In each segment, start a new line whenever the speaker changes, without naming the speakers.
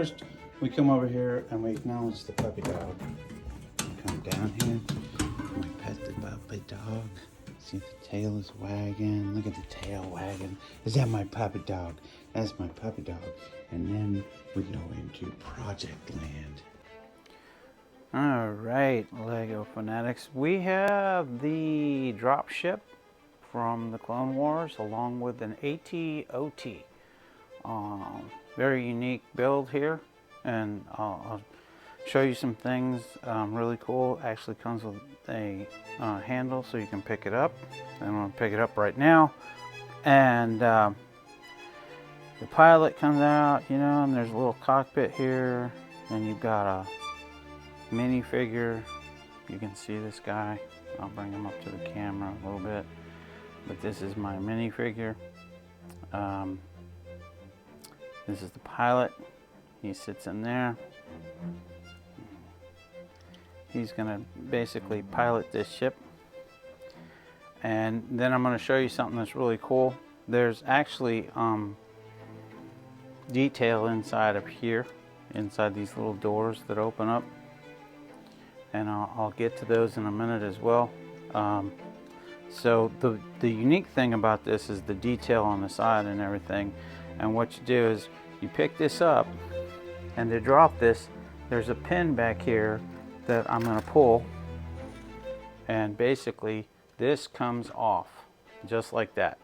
first we come over here and we acknowledge the puppy dog. Come down here, we pet the puppy dog. See, the tail is wagging. Look at the tail wagging. Is that my puppy dog? That's my puppy dog. And then we go into project land. All right, Lego fanatics. We have the dropship from the Clone Wars along with an AT-OT. Very unique build here, and I'll show you some things really cool. Actually comes with a handle so you can pick it up. I'm going to pick it up right now, and the pilot comes out, you know, and there's a little cockpit here, and you've got a minifigure. You can see this guy. I'll bring him up to the camera a little bit, but this is my minifigure. This is the pilot. He sits in there. He's going to basically pilot this ship. And then I'm going to show you something that's really cool. There's actually detail inside of here, inside these little doors that open up. And I'll get to those in a minute as well. So the unique thing about this is the detail on the side and everything. And what you do is you pick this up, and to drop this, there's a pin back here that I'm going to pull, and basically this comes off just like that.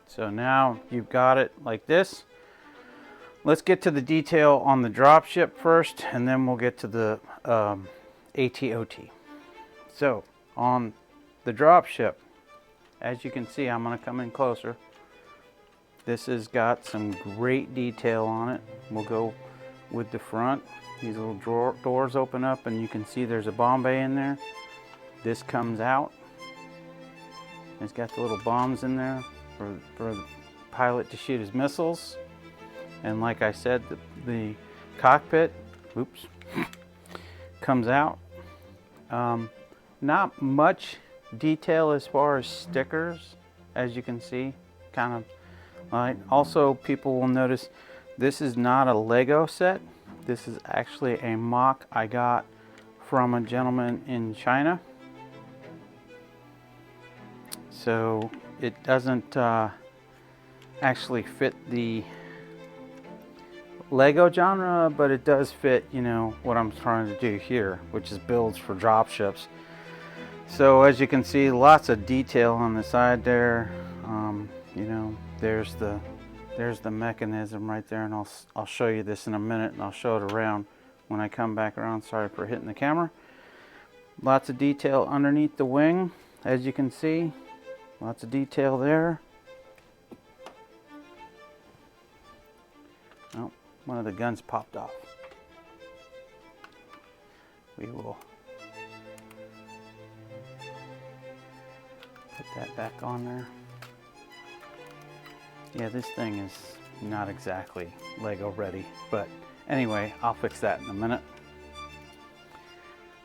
So now you've got it like this. Let's get to the detail on the dropship first, and then we'll get to the AT-OT. So on the dropship, as you can see, I'm going to come in closer. This has got some great detail on it. We'll go with the front. These little doors open up, and you can see there's a bomb bay in there. This comes out. It's got the little bombs in there for the pilot to shoot his missiles. And like I said, the cockpit, oops, comes out. Not much detail as far as stickers, as you can see, kind of. Also, people will notice this is not a Lego set. This is actually a mock I got from a gentleman in China. So it doesn't actually fit the Lego genre, but it does fit, you know, what I'm trying to do here, which is builds for dropships. So as you can see, lots of detail on the side there. You know, there's the mechanism right there, and I'll show you this in a minute, and I'll show it around when I come back around. Sorry for hitting the camera. Lots of detail underneath the wing, as you can see. Lots of detail there. Oh, one of the guns popped off. We will put that back on there. Yeah, this thing is not exactly Lego ready, but anyway, I'll fix that in a minute.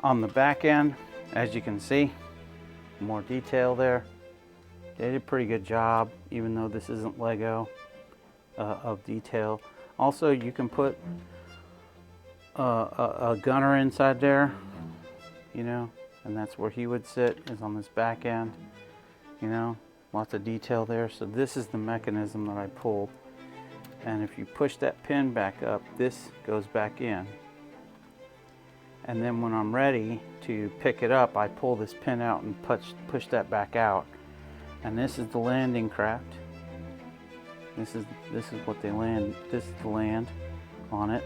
On the back end, as you can see, more detail there. They did a pretty good job, even though this isn't Lego, of detail. Also, you can put a gunner inside there, you know, and that's where he would sit, is on this back end, you know. Lots of detail there. So this is the mechanism that I pulled, and if you push that pin back up, this goes back in, and then when I'm ready to pick it up, I pull this pin out and push that back out, and this is the landing craft. This is what they land. This is the land on it.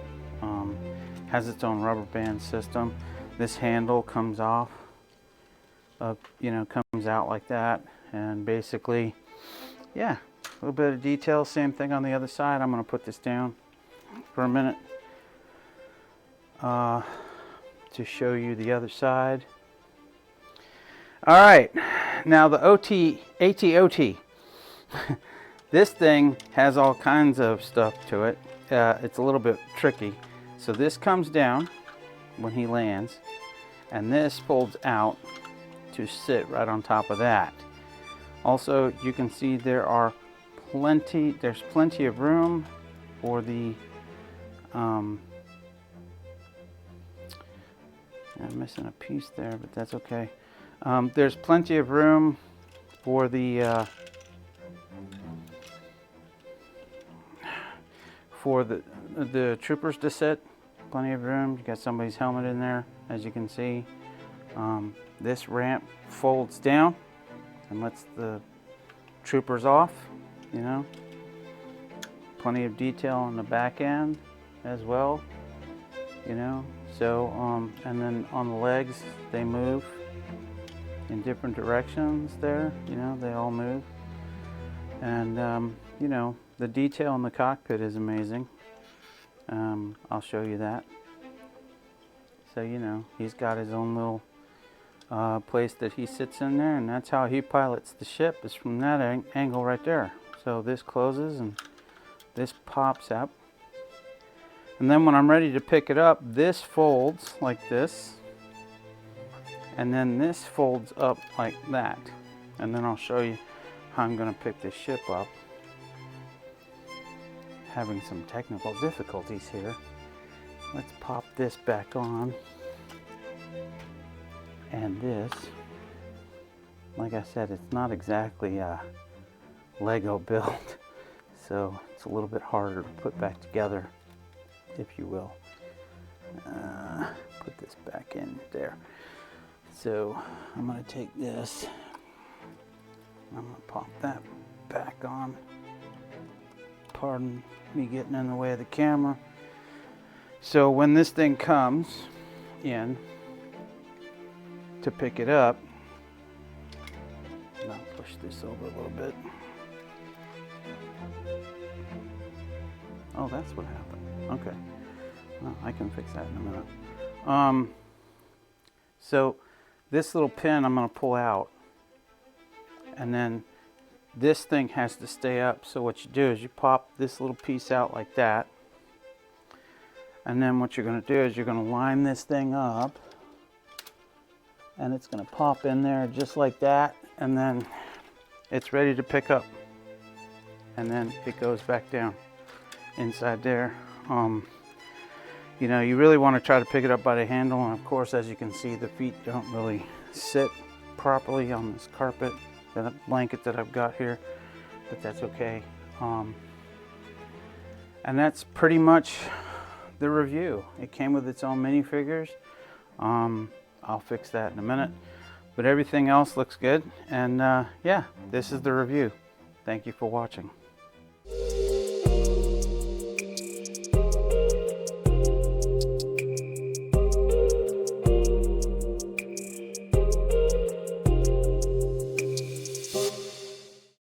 Has its own rubber band system. This handle comes off, you know, comes out like that. And basically, yeah, a little bit of detail. Same thing on the other side. I'm going to put this down for a minute to show you the other side. All right, now the AT-OT. This thing has all kinds of stuff to it. It's a little bit tricky. So this comes down when he lands, and this folds out to sit right on top of that. Also, you can see there's plenty of room for the I'm missing a piece there, but that's okay. There's plenty of room for the troopers to sit. Plenty of room. You got somebody's helmet in there, as you can see. This ramp folds down and lets the troopers off, you know. Plenty of detail on the back end as well, you know. So, and then on the legs, they move in different directions there, you know, they all move. And, you know, the detail in the cockpit is amazing. I'll show you that. So, you know, he's got his own little place that he sits in there, and that's how he pilots the ship, is from that angle right there. So this closes and this pops up. And then when I'm ready to pick it up, this folds like this. And then this folds up like that. And then I'll show you how I'm going to pick this ship up. Having some technical difficulties here. Let's pop this back on. And this, like I said, it's not exactly a Lego build. So it's a little bit harder to put back together, if you will. Put this back in there. So I'm going to take this, I'm going to pop that back on. Pardon me getting in the way of the camera. So when this thing comes in to pick it up, and I'll push this over a little bit. Oh, that's what happened. Okay. Well, I can fix that in a minute. So this little pin I'm going to pull out, and then this thing has to stay up. So what you do is you pop this little piece out like that, and then what you're going to do is you're going to line this thing up, and it's going to pop in there just like that, and then it's ready to pick up, and then it goes back down inside there. You know, you really want to try to pick it up by the handle, and of course, as you can see, the feet don't really sit properly on this carpet, that blanket that I've got here, but that's okay. And that's pretty much the review. It came with its own minifigures. I'll fix that in a minute, but everything else looks good. And yeah, this is the review. Thank you for watching.